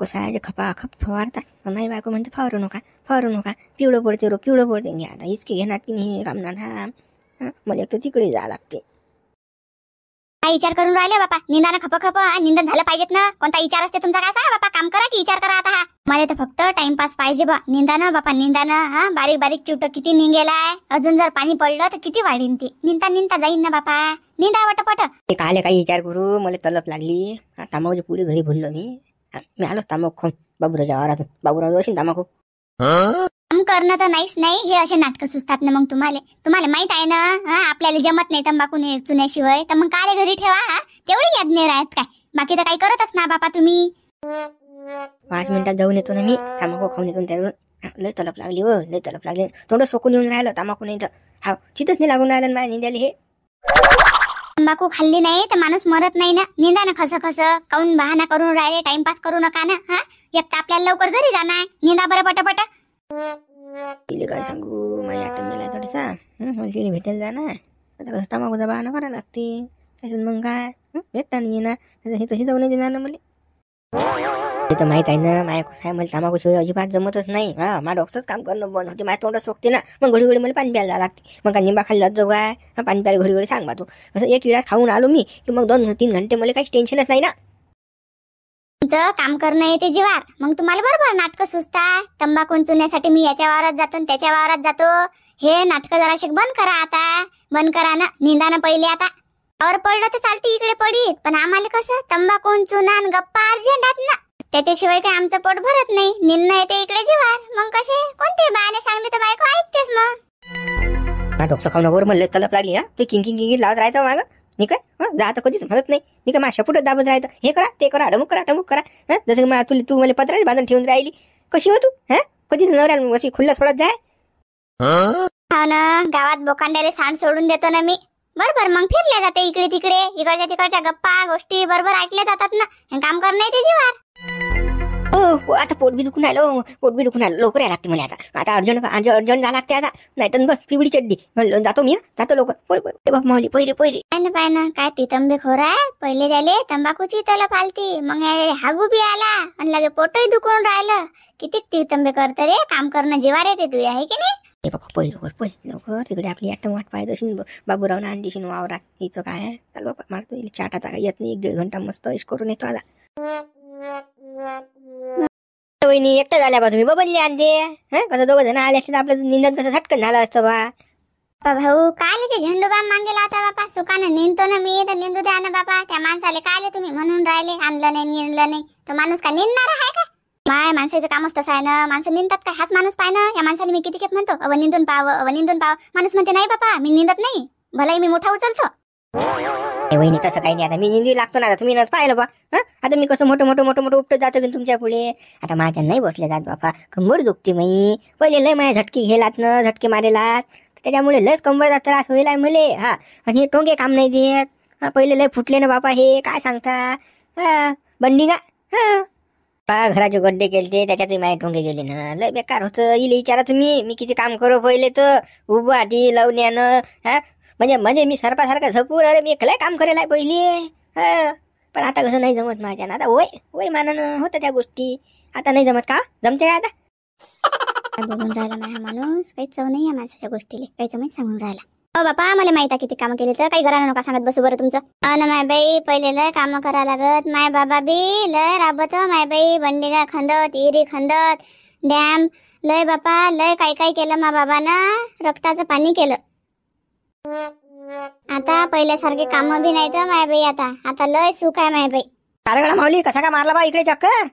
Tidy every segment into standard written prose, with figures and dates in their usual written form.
कसा खपा खप फवारता. नाही बायको म्हणते फवारू नका पिवळं पडते पिवळं पडते. घ्या आता हिचकी घेणार की नाही कामणार हा. मला एक तर तिकडे जावं लागते. काय विचार करून राहिले बापा? निंदानं खप निंदन झालं पाहिजेत ना. कोणता विचार असते तुमचा? काय सांगा बापा, काम करा की विचार करा आता. हा मला तर फक्त टाइमपास पाहिजे बा. निंदानं बापा निंदानं. हा बारीक बारीक चिवट किती निघेलाय. अजून जर पाणी पडलं तर किती वाढीन ती. निंदा जाईन ना बापा. निंदा वटपट. ते काले काही विचार करू, मला तलप लागली. तांबाखूची पुढे घरी भरलो मी आलो तांबाखू खाऊन बाबूरावच्या आवारातून. बाबूराव असेल तांबाखू काम करणं तर नाहीच नाही. हे असे नाटकं सुचतात ना मग तुम्हाला माहित आहे ना. आपल्याला जमत नाही तंबाखू चुन्याशिवाय, तर मग काले घरी ठेवा. तेवढी याद नाही राहत काय? बाकी तर काही करतच ना बापा तुम्ही. 5 मिनिटात जाऊन येतो ना मी. तांबाखू खाऊन येतो त्यावरून. लय तलप लागली लय तलप लागली. थोडं सोकून येऊन राहिलं तांबाखू नाही तर. हा चितच नाही लागून राहिलं माझ्या निंद्याला. हे तंबाखू खाल्ली नाही तर माणूस मरत नाही ना. निंदा ना खस काऊन बहाना करून राहिले. टाइमपास करू नका ना. हा एक तर आपल्याला लवकर घरी जाणार. निंदा बरं पटपट. तिला काय सांगू, माझ्या आठवण गेला थोडीसा. मला तिला भेटायला जाणार. आता कसं तांबाखूचा बहाना करायला लागते. मग काय भेटता नाही ना. हे तशी जाऊ नाही देणार ना मला. ते तर माहित आहे ना माझ्या साहेब. मला तांबाखू शिवाय अजिबात जमतच नाही. हा माझं डॉक्टरच काम करणं बंद होते. माझ्या तोंडात सोकते ना. मग घडी मला पाणी प्यायला जावं लागते. मग काय निंबा खाल्ला जाऊ काय? पाणी प्यायला घडी सांग बा तू. असं एक वेळा खाऊन आलो मी की मग 2-3 घंटे मला काहीच टेन्शनच नाही ना. तुमचं काम करणं येते जीवार. मग तुम्हाला बरोबर नाटकं सुचतात. तंबाखू चुन्यासाठी मी याच्या वावरात जातो त्याच्या वावरात जातो. हे नाटकं जराशे बंद करा आता. बंद करा ना. निंदानं पहिले आता. और पडलं तर चालते इकडे पडीत. पण आम्हाला कसं तंबाखू चुनान गप्पा अर्जंट आहेत ना. त्याच्याशिवाय काही आमचं पोट भरत नाही. निंदा येते इकडे जीवार. मग कसे कोणते बहाणे सांगले तर बायको ऐकतेस मग. डॉक्टर खाऊ नको मला तलप लागली. हा ते किंकिंग लावत राहायचं मागं. मी काय जा आता कधीच म्हणत नाही. मी काय माझ्या पुढे दाबत राहायचं. हे करा ते करा टमुक करा. जसं तू मला पत्राची बांधून ठेवून राहिली. कशी हो तू? कधीच नवऱ्या अशी खुल्ला सोडत जाय. हो ना, गावात बोकांड्याला सांड सोडून देतो ना मी. बरोबर मग फिरल्या जाते इकडे तिकडे. इकडच्या तिकडच्या गप्पा गोष्टी बरोबर ऐकल्या जातात ना. काम करणं येते जीवार. आता पोट बी दुखून आलो. लवकर यायला लागते मला आता अर्जंट जायला लागते आता. नाही तर बस पिवळी चड्डी जातो मी. जातो लवकर. माऊली पहिरे पाय ना काय ती तंबे खोर आहे. पहिले त्याले तंबाखूची तलप आलती. मग हागू बी आला आणि लगे पोटही दुखून राहिलं. किती ती तंबे करते रे. काम करणं जीवार येते तू आहे की नाही. लवकर तिकडे आपली आटम वाट पाहिजे अशी. बाबूराव आणलीशी वावरात. हिचं काय चाल बाबा मारतो चाट. आता येत नाही. 1-1.5 घंटा मस्त ऐश करून येतो आता. वहिनी एकटं झाल्या बा तुम्ही बबनली आणते. कसं 2 जण आले असते तर आपलं निंदन कसं झटकन झालं असतं बा. भाऊ काल ते झेंडू बाम मागेला होता बापा. सुकानं निंदतो ना मी तर निंदू द्या ना बापा. त्या माणसाले काल तुम्ही म्हणून राहिले आणलं नाही निंदलं नाही. तो माणूस का निंदणार आहे का? माय माणसाचं कामच तसं आहे ना. माणसं निंदतात काय? हाच माणूस पाय ना. या माणसाने मी किती खेप म्हणतो अव निंदून पाव. माणूस म्हणते नाही बापा मी निंदत नाही. भलाही मी मोठा उचलतो. वहिनी तसं काही नाही. आता मी निंदी लागतो ना. आता तुम्ही न पाहिलं बा. आता मी कसं मोठं उपटत जातो की तुमच्या पुढे. आता माझ्या नाही बसले जात बापा. कंबर दुखते मी. पहिले लय माझ्या झटके घेलात ना. झटके मारेलात त्याच्यामुळे लयच कंबरचा त्रास होईलाय मले. आणि हे टोंगे काम नाही देत. पहिले लय फुटले ना बापा. हे काय सांगता बंडी का घराचे गड्डे केलते त्याच्यातही माझे टोंगे गेले ना. लय बेकार होतं. इले विचारा तुम्ही मी किती काम करू. पहिले तर उभाटी लावण्यानं. म्हणजे मी सरपासारखा झपूर. अरे मी लय काम करेल आहे पहिले. पण आता कसं नाही जमत माझ्या ना. आता वय मानानं होतं त्या गोष्टी. आता नाही जमत का? जमते का आता? बोलून राहिला माझा माणूस. काही चव नाही आहे माझ्या गोष्टीले. काही जमाच सांगून राहिला. हो बापा मला माहित आहे किती कामं केली तर काही घरानं नका सांगत बसू बरं तुमचं. ना माय बाई पहिले लय कामं करा लागत. माय बाबा बी लय राबत. माय बाई बंडीला खंदत इरी खंदत डॅम लय बापा लय काय केलं मा बाबानं. रक्ताचं पाणी केलं. आता पहिल्यासारखे काम बी नाही तर माय बाई. आता लय सुख आहे माय बाई. कारगडा माऊली कसा का मारला बा इकडे चक्कर?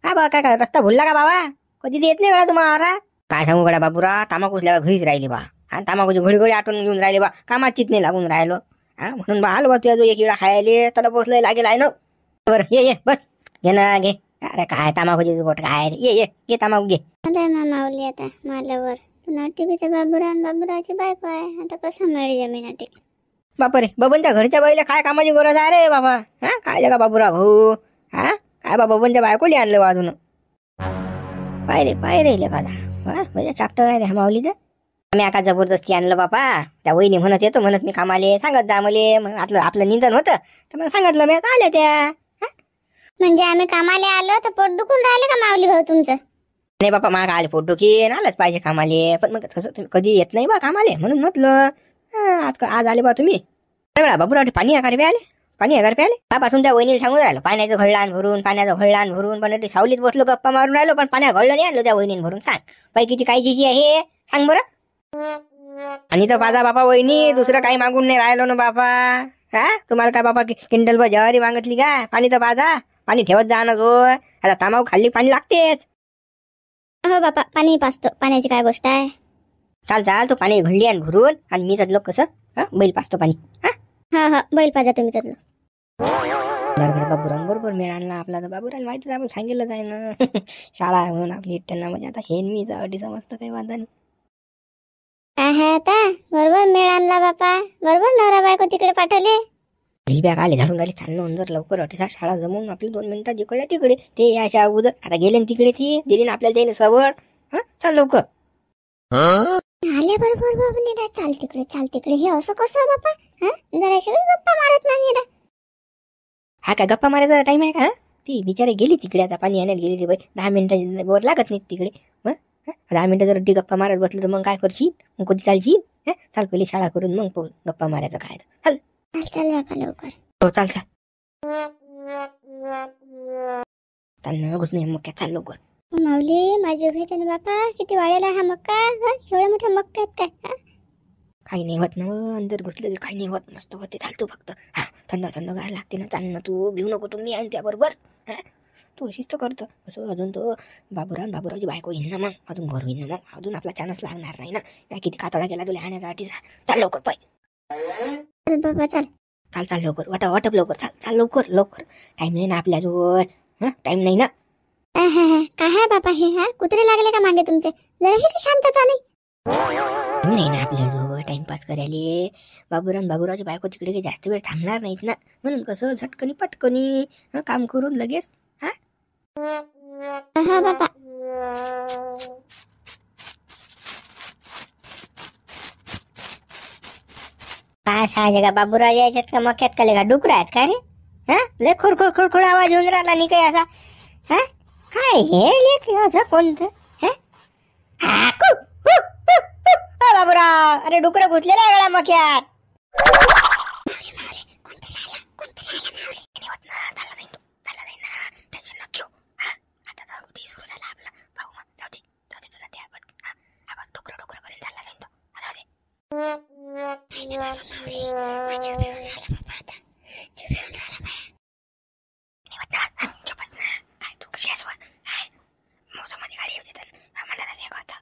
हा बा काय रस्ता भुलला का बाबा? कधी देत नाही गडा तुम्हाला. काय सांगू गडा बाबूरा. तांबाखूसल्या घरीच राहिली बा. आणि तांबाखूची घडी आठवून घेऊन राहिले बा. कामात चित नाही लागून राहिलो. म्हणून बा आलो बा तुझ्या जो एक वेळा खायले त्याला बसलंय लागेल आहे ना. बरं ये बस घे ना घे. अरे काय तांबाखूची गोट काय ये तांबाखू घे. माऊली आता माल्यावर नाटी बी तर बाबूरावची बायको आहे. आता कसं मिळेल जमीन नाटी. बापरे बबनच्या घरच्या बाईला काय कामाची गरज आहे रे बाबा. काय का बाबूराव भाऊ. काय बा बबनच्या बायकोली आणलं बा अजून. पाय रे लेखाला. म्हणजे चाकटर आहे रे माऊली. तर आम्ही आका जबरदस्ती आणलं बापा. त्या वहिनी म्हणत येतो म्हणत मी कामाले सांगत जा मले. मग आपलं निंदन होतं तर मग सांगितलं मी आल्या त्या. म्हणजे आम्ही कामाला आलो तर पोट दुखून राहिलं का माऊली भाऊ तुमचं? नाही बापा माग आले पोट दुखीन आलंच पाहिजे कामाले, पण मग तसं तुम्ही कधी येत नाही बा कामाले म्हणून म्हटलं आज आले बा तुम्ही. बाबूराव पाणी आकार प्याले, पाणी आकार प्याले पासून त्या वहिनीला सांगून राहिलो पाण्याचं घडलान भरून पण ते सावलीत बसलो गप्पा मारून राहिलो, पण पाण्या घडलं नाही आणलं त्या वहिनीने भरून. सांग बाई किती काळजीची आहे सांग बरं. आणि तर माझा बापा वहिनी दुसरं काही मागून नाही राहिलो ना बापा. तुम्हाला काय बापा किंडल ज्वारी मागितली का? पाणी तर बाजा, पाणी ठेवत जा ना जो. आता तामाव खाल्ली पाणी लागतेच. हो बापा पाणी पाचतो, पाण्याची काय गोष्ट आहे. चाल तू पाणी घडली आणि भरून, आणि मी तदलो कसं बैल पाचतो पाणी. हा बैल पाजा तुम्ही तदलो. बाबूरान बरोबर मिळाला आपला तर बाबूरान माहितीच आपण सांगितलंच आहे ना. शाळा म्हणून आपली त्यांना म्हणजे आता हे मी अटी समजतं काही वादा नाही. काय आहे आता बरोबर मिळाला बापा, बरोबर नवरा बायको तिकडे पाठवले. बॅग आले झाडून राहिले चालणं जर लवकर अटीसा शाळा जमवून आपली 2 मिनिटात जिकडे तिकडे ते याच्या अगोदर आता गेले तिकडे ती दिली ना आपल्याला त्याने सवड. चाल लवकर आले बरोबर बाबा. चाल तिकडे हे असं कसं बापा? जराशी गप्पा मारत नाही रे. हा काय गप्पा मारायचा टाइम आहे का? ती बिचारे गेली तिकडे आता पाणी आणायला गेली ती बाई. 10 मिनिटावर लागत नाही तिकडे. 10 मिनिटं जर ती गप्पा मारत बसलं तर मग काय करशील? मग कधी चालशील? चाल पहिली शाळा करून मग गप्पा मारायचं काय. चल बापा लवकर. हो चाल ना घुस नाही मग चाल लवकर. माऊली माझी उभी ना बापा, किती वाढेला हा मक्का. एवढ्या मोठ्या मक्का आहेत काय? काही नाही होत ना अंदर घुसलं की काही नाही होत. मस्त होते चालतो फक्त. थंड गार लागते ना. चाल ना तू भिऊ नको तुम्ही आणि त्याबरोबर. तू अशीच तर करतो असं. अजून तो बाबूरावची बायको येईन ना, मग अजून घर होईन ना, मग अजून आपला चान्स लागणार नाही ना. काय किती कातडा गेला तुला आणण्यासाठी. चाल लवकर पाय. चल बाबा चाल लवकर. वाटप लवकर. चाल लवकर. टाइम नाही ना आपल्याजवळ. टाइम नाही ना. काय आहे बापा हे? कुत्रे लागले का मागे तुमचे? जराशी शांतता नाही ना आपल्याजवळ टाइमपास करायला. बाबूरावची बायको तिकडे काही जास्त वेळ थांबणार नाहीत ना, म्हणून कसं झटकनी पटकनी काम करून लगेच. हा बापा. काय सांगायचे का बाबूराव यायच्यात का मक्यात का का डुकरा आहेत का रे? लय खोड आवाज येऊन राहिला नाही काय असा. काय हे लेख असं कोणतं? बाबूराव अरे डुकरं घुसलेला आहे गळा मक्यात. मोसमध्ये गाडी येऊ देतात मनाला जे करता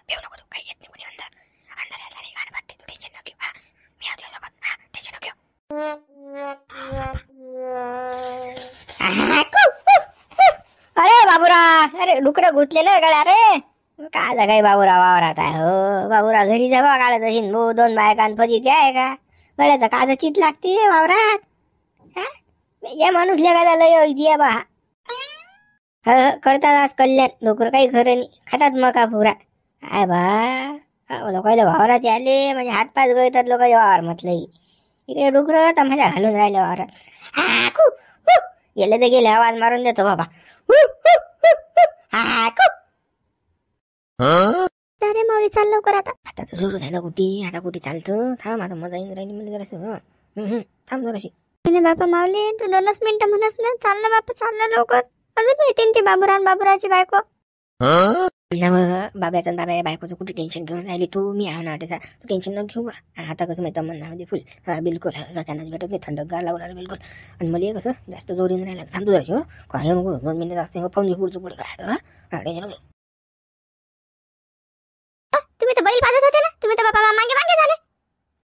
भेऊ नको तू काही येत नाही कोणी अंदर यायला रे गाडी वाटते. तू टेन्शन नको घेऊ. मी आहोत सोबत. टेन्शन नको घेऊ. अरे बाबूराव अरे डुकरं घुसले ना गळ्या रे. काय काय बाबूराव वावरात आहे हो. बाबूराव घरी जावा काढत असेल 2 बायकां फजिती आहे का? गळ्याचं काज चित लागते वावरात. या माणूस लेगा लय दिया बा. करतात आज कल्याण. डुकर काही खरं नाही. खातात मका पुरा. काय बा लोकांना वावरात आले म्हणजे हातपात गळतात लोकांच्या वावर म्हटलं. इकडे डुकर तर मजा घालून राहिले वावरात. गेले तर गेले आवाज मारून देतो बाबा. अरे माऊली चाल लवकर आता. आता तर सुरू झालं कुठे चालतं. थांब आता मजा येऊन राहिली म्हणजे जरासं. थांब जराशी. बापा माऊली तू 2 मिनिटं म्हणस ना. चाल ना बापा चाल ना लवकर. अजून येते ते बाबूरावची बायको. बाब्याचं बायकोचं कुठे टेन्शन घेऊन राहिली तू. मी आहे ना तू टेन्शन न घेऊ. आता कसं माहिती मनामध्ये फुल बिलकुल अचानक भेटत नाही. थंडगार लागणार बिलकुल. आणि मला कसं जास्त जोरीन राहिला थांबतो जायची. काय 2 मिनिटं लागते पाहून पुढचं पुढे काय टेन्शन घेऊ. तुम्ही तर बैल पाजत होते ना. तुम्ही तर बाबा मागे झाले.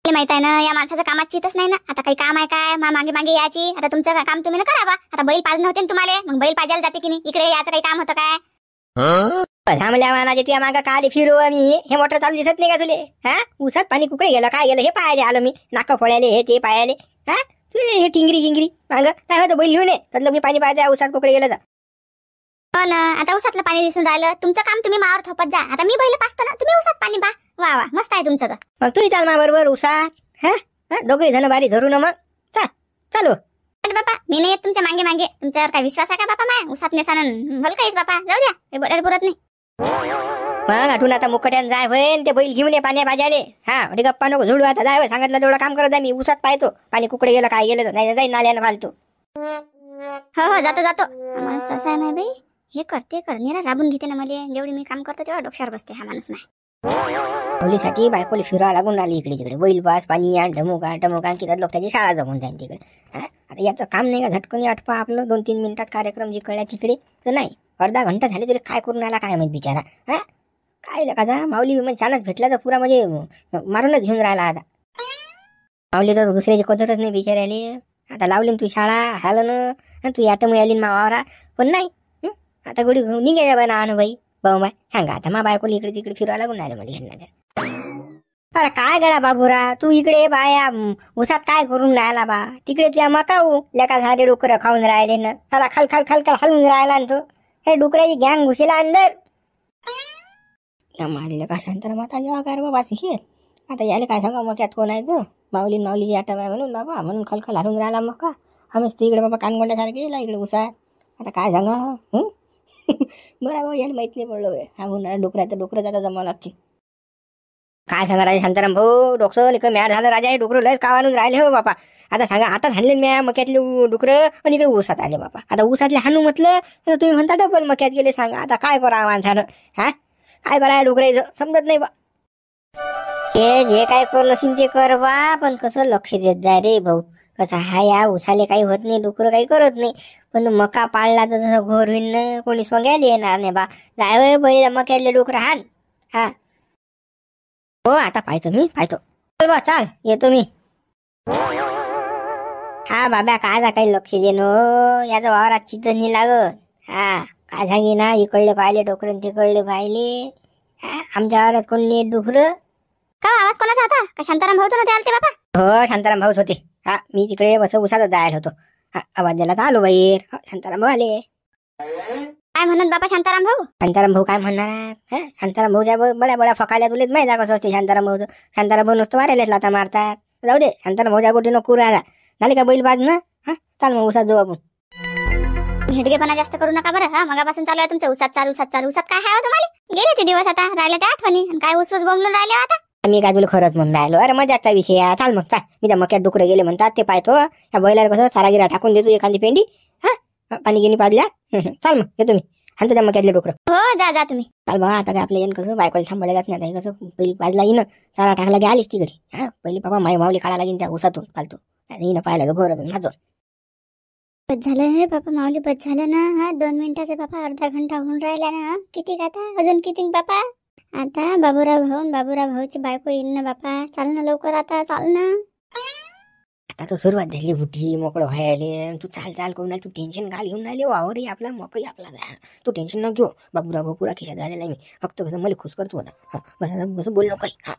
माहित आहे ना या माणसाचं कामात चितच नाही ना. आता काही काम आहे काय मागे याची. आता तुमचं काम तुम्ही ना करावा. आता बैल पाजणं होते ना तुम्हाला. मग बैल पाजायला जाते की नाही. इकडे याचं काही काम होतं काय? थांबल्या मानाचे तुझ्या मागं काले फिरू आम्ही. हे मोटर चालू दिसत नाही का तुले? उसात पाणी कुकडे गेलं काय गेलं हे पाहायला आलो मी. नाका फोडायले हे ते पाहायले. हे टिंगरी माग काय होतं बैल घेऊन ये. तर मी पाणी पाहायचं उसात कुकडे गेलं तर. हो ना आता उसातलं पाणी दिसून राहिलं. तुमचं काम तुम्ही मावर थोपत जा. आता मी बैल पाजतो ना तुम्ही उसात पाणी पा. वा मस्त आहे तुमचं तर. मग तूही चाल मा बरोबर उसात. दोघे जण बारी धरू ना मग. चालू बापा मी नाही येत तुमच्या मागे मागे. तुमच्यावर काय विश्वास आहे का बापा माय? उसात नेसानं भल काहीच बापा. जाऊ द्या, हे बोलायला पुरत नाही. मग आठवून आता मुकट्यान जाय होय ते बैल घेऊन ये पाण्या भाज्याले. हा म्हणजे गप्पा नको झुडू. आता जाय होय, सांगितलं तेवढं काम करत आहे मी. उसात पाहतो पाणी कुकडे गेलं काय गेलं तर नाही जाईल नाल्यानं घालतो. हो हो जातो जातो. माणूस तसा आहे माय बाई. हे करते करणारा राबून घेते ना मला. जेवढी मी काम करतो तेवढा डोक्यावर बसते हा माणूस नाही. मुलीसाठी बायकोली फिरायला लागून आली इकडे तिकडे. बैल बास पाणी आण ढमुका ढमुका की लोक त्याची शाळा जमून जाईल तिकडे. हा आता याचं काम नाही का झटकून आटपा आपलं 2-3 मिनिटात कार्यक्रम जिकडल्या तिकडे तर नाही. अर्धा घंटा झाले तरी काय करून आला काय माहित बिचारा. हा काय लका माऊली म्हणजे चानच भेटला तर पुरा म्हणजे मारूनच घेऊन राहिला. आता माऊली तर दुसऱ्याची कदरच नाही बिचारायले. आता लावली तू शाळा झालं ना तू याटम आली ना मावारा पण नाही. आता गोडी निघायच्या बाय ना बाई भाऊ बाय सांगा आता मा बायकोली इकडे तिकडे फिरायला लागून आले मला घेण्यात. अरे काय गळा बाबूरा तू इकडे बाया उसात काय करून राहिला बा? तिकडे तुझ्या मकाऊ लेका झाडे डुकर खाऊन राहिले ना. त्याला खाल खाल खाल खाल हलून राहिला ना तो. हे डुकराची गँग घुसेला अंदर. मारले का शांतर माता जेव्हा काय बाबा हे आता यायला काय सांगा मग यात कोण आहे तो? माऊलीची आटम आहे म्हणून बाबा म्हणून खलखल हलून राहिला मग का आम्हीच तिकडे बाबा कानगोंड्यासारखे गेला इकडे उसात. आता काय सांगा बरोबर यायला माहित नाही पडलं. हा म्हणून डुकराचं डुकरं जाता जमा लागते. काय सांगा राजा शांताराम भाऊ डोकसं लिक मॅड झालं राजा. हे डुकरं लयच कावानून राहिले हो बापा. आता सांगा आता झाले म्या मक्यातले डुकरं पण इकडे ऊसात आले बापा. आता ऊसातले हानू म्हटलं तर तुम्ही म्हणता डबल मक्यात गेले. सांगा आता काय करा माणसानं. हा काय करा डुकरायचं समजत नाही बा. हे जे काय करू नसेल ते कर बा पण कसं लक्ष देत जाय रे भाऊ. कसं हा या उसाले काही होत नाही डुकरं काही करत नाही पण मका पाळला तर तसं घोर होईन ना. कोणी सोंग्याला येणार नाही बा. जाय बैल मक्यातले डुकरं हान. हा हो आता पाहतो मी पाहतो. चल बा चाल येतो मी. हा बाबा काय काही लक्ष दे नो याचा वावरात चित्त नाही लागत. हा काय सांगे ना इकडले पाहिले डोकरं तिकडले पाहिले. हा आमच्या वावरात कोण नाही डुकरं. का आवाज कोणाचा होता? का शांताराम भाऊ ना ते आलते बापा? हो शांताराम भाऊच होते. हा मी तिकडे बस उसातच जायला होतो. हा आवाज दिला तर आलो बाहेर. शांताराम भाऊ आले. काय म्हणत बापा शांताराम भाऊ? शांताराम भाऊ काय म्हणणार? शांताराम भाऊच्या बड्या बड्या फकाल्या तुलेच माहिती कसं असते शांताराम भाऊ. शांताराम भाऊ नुसतं मारायलाच लाता मारतात. जाऊ दे शांताराम भाऊच्या गोटी नको राहिला. झाले का बैल बाज ना. हा चाल मग उसात जाऊ आपण. हेडगेपणा जास्त करू नका बरं. हा मगापासून चालू आहे तुमचं उसात चालू उसात चालू. उसात काय आहे तुम्हाला? गेले ते दिवस आता राहिले त्या आठवणी काय ऊस बोंबलून राहिले आता. मी काय तुला खरंच म्हणून राहिलो. अरे मजाचा विषय आहे. चाल मग चाल मी त्या मक्यात डुकरं गेले म्हणतात ते पाहतो. या बैलाला कसं सारागिरा टाकून देतो एखादी पेंडी. हा पाणी गिनी पाजल्या. चाल मग येतो मी आणतो त्या मक्यातले डुकरं. हो जा जा तुम्ही. चाल बा आता काय आपल्या कसं बायकोला थांबवल्या जात नाही. कसं बैल पाजला येईन चारा टाकला गे आलीच तिकडे. हा पहिले बाबा माऊली काढा लागेल त्या उसातून फालतो. येणं पाहिलं घोरातून माझं. बस झालं रे बापा माऊली बस झालं ना. हा 2 मिनिटाचे बापा अर्धा घंटा होऊन राहिला ना. किती आता अजून किती बापा? आता बाबूराव भाऊची बायको येईन ना बापा. चाल ना लवकर आता चाल ना. आता तो सुरुवात झाली बुटी मोकळं व्हायला. तू चाल चाल करून तू टेन्शन घाल घेऊन राहिले. वावर आपला मकई आपला जा. तू टेन्शन न घेऊ. बाबूराव भाऊ पुरा खिशात झालेला मी फक्त कसं मला खुश करतो होता. बस कसं बोल नको. हा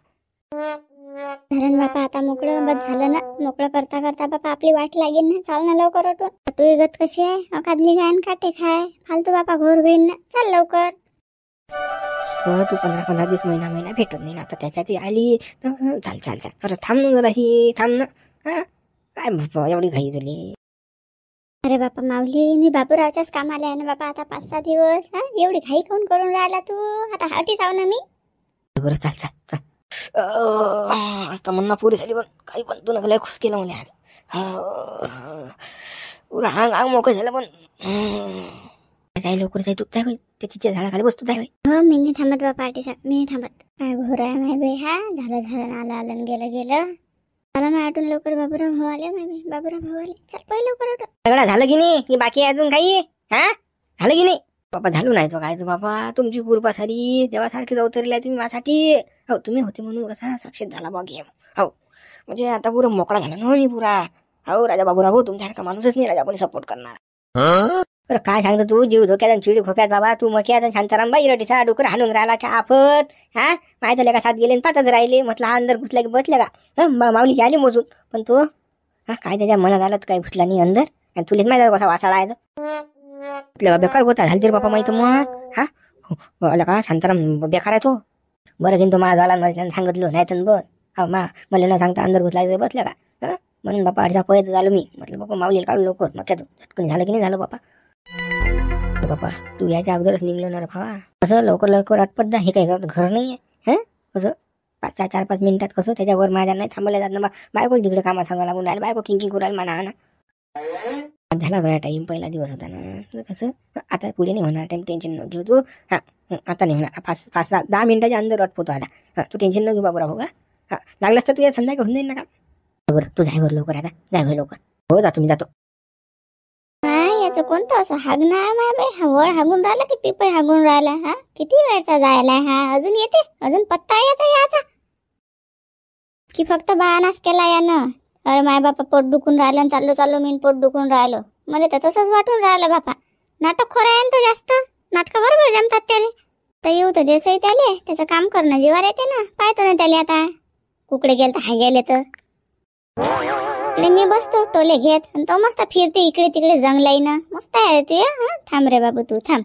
धरण बापा आता मोकळं बस झालं ना. मोकळं करता करता बापा आपली वाट लागेल ना. चाल ना लवकर उठून. तू गत कशी आहे? अकादली गायन काटे खाय फालतू बापा घोर होईन ना. चाल लवकर. तू 15 दिवस महिना भेटत नाही ना. आता त्याच्यात आली चाल चाल चाल. अरे थांब ना जराशी थांब ना. काय एवढी घाई तुली? अरे बापा माऊली मी बाबूरावच्याच कामाला आहे ना बापा आता 5-6 दिवस. हा एवढी घाई कोण करून राहिला तू? आता हाटी जाऊ ना मी. बरं चाल चाल चाल. असता म्हणणं पुरी झाली पण काही पण तू नका खुश केलं मला आज. पुरा अंग मोकळं झालं पण काय लवकर जाय तू काय बाई त्याच्या झाडाखाली बसतो काय बाई. हो मी नाही थांबत बापा आटीसा मी नाही थांबत. काय घोर आहे माय बाई. हा झालं आलं गेलं. मला माय आठून लवकर बाबूराव भाऊ आले माय बाई. बाबूराव भाऊ आले. चल पहिले लवकर उठ. सगळं झालं की नाही की बाकी अजून काही? हा झालं की नाही बाबा? झालो नाही तो काय बाबा. तुमची कृपा सारी देवासारखी अवतरली आहे तुम्ही माझ्यासाठी. हो तुम्ही होते म्हणून कसा साक्षात झाला बा गेम. हो म्हणजे आता पुरा मोकळा झाला ना मी पुरा. हो राजा बाबूराव भाऊ तुमच्यासारखा माणूसच नाही राजा कोणी सपोर्ट करणार. बरं काय सांगतो तू जीव धोक्यात चिडी खोक्यात बाबा. तू मक्यात शांताराम बाई रटीसा डुकर हाणून राहिला का आफत. हा माहिती झालं का 7 गेले 5च राहिले. म्हटलं हा अंदर घुसला की बसल्या का. माऊलीची आली मोजून पण तो हा काय त्याच्या मनात आलं तर काही घुसला नाही अंदर. आणि तुलेच माहिती कसा वासाळा आहे बेकार होता झाली तरी बापा माहिती मग. हा आला का शांताराम बेकार आहे तो. बरं घेऊन तो माझा झाला मला त्यानं सांगितलं नाही तर बस. हा मला न सांगता अंदर घुसला बसल्या का. म्हणून बापा अर्धा पळत झालो मी. म्हटलं बापा माऊलीला काढू लवकर मक्यातून. झटकन झालं की नाही झालं बापा. बापा तू याच्या अगोदरच निघलो ना रे भावा. कसं लवकर लवकर आटपत जा. हे काय घर नाही आहे. कसं 4-5 मिनिटात कसं त्याच्यावर माझ्या नाही थांबवल्या जात ना. बायको तिकडे कामात सांगावं लागून राहिलं. बायको किंकिंग करू राहिलं म्हणा ना. झाला बघा टाईम. पहिला दिवस होता ना. कसं आता पुढे नाही होणार टाईम. टेन्शन न घेऊ तू. हां आता नाही होणार. 5-10 मिनिटाच्या अंदर आटपतो आता. तू टेन्शन न घेऊ बाबूराव. हो का लागलंच तर तू या संध्याकाळी होऊन जाईल ना का. बरोबर तू जाय बरं लवकर. आता जाय बरं लवकर. हो जातो मी जातो. याचं कोणतं असं हागणं आहे माय बाई. वळ हागून राहिला की पिपई हागून राहिला. हा किती वेळचा जायला हा. अजून येते. अजून पत्ता येत याचा की फक्त बहानाच केला यानं. अरे माय बापा पोट दुखून राहिलं. चाललो मी पोट दुखून राहिलो. मला तर तसंच वाटून राहिलं बापा. नाटक खोरा आहे तो जास्त. नाटक बरोबर जमतात त्याले. तर येऊ तर देसही त्याले. त्याचं काम करणं जीवार येते ना. पाहतो ना त्याले आता. कुकडे गेल तर हा गेले तर इकडे मी बसतो टोले घेत. आणि तो मस्त फिरते इकडे तिकडे जंगलाईनं. मस्त आहे ते. थांब रे बाबू तू थांब.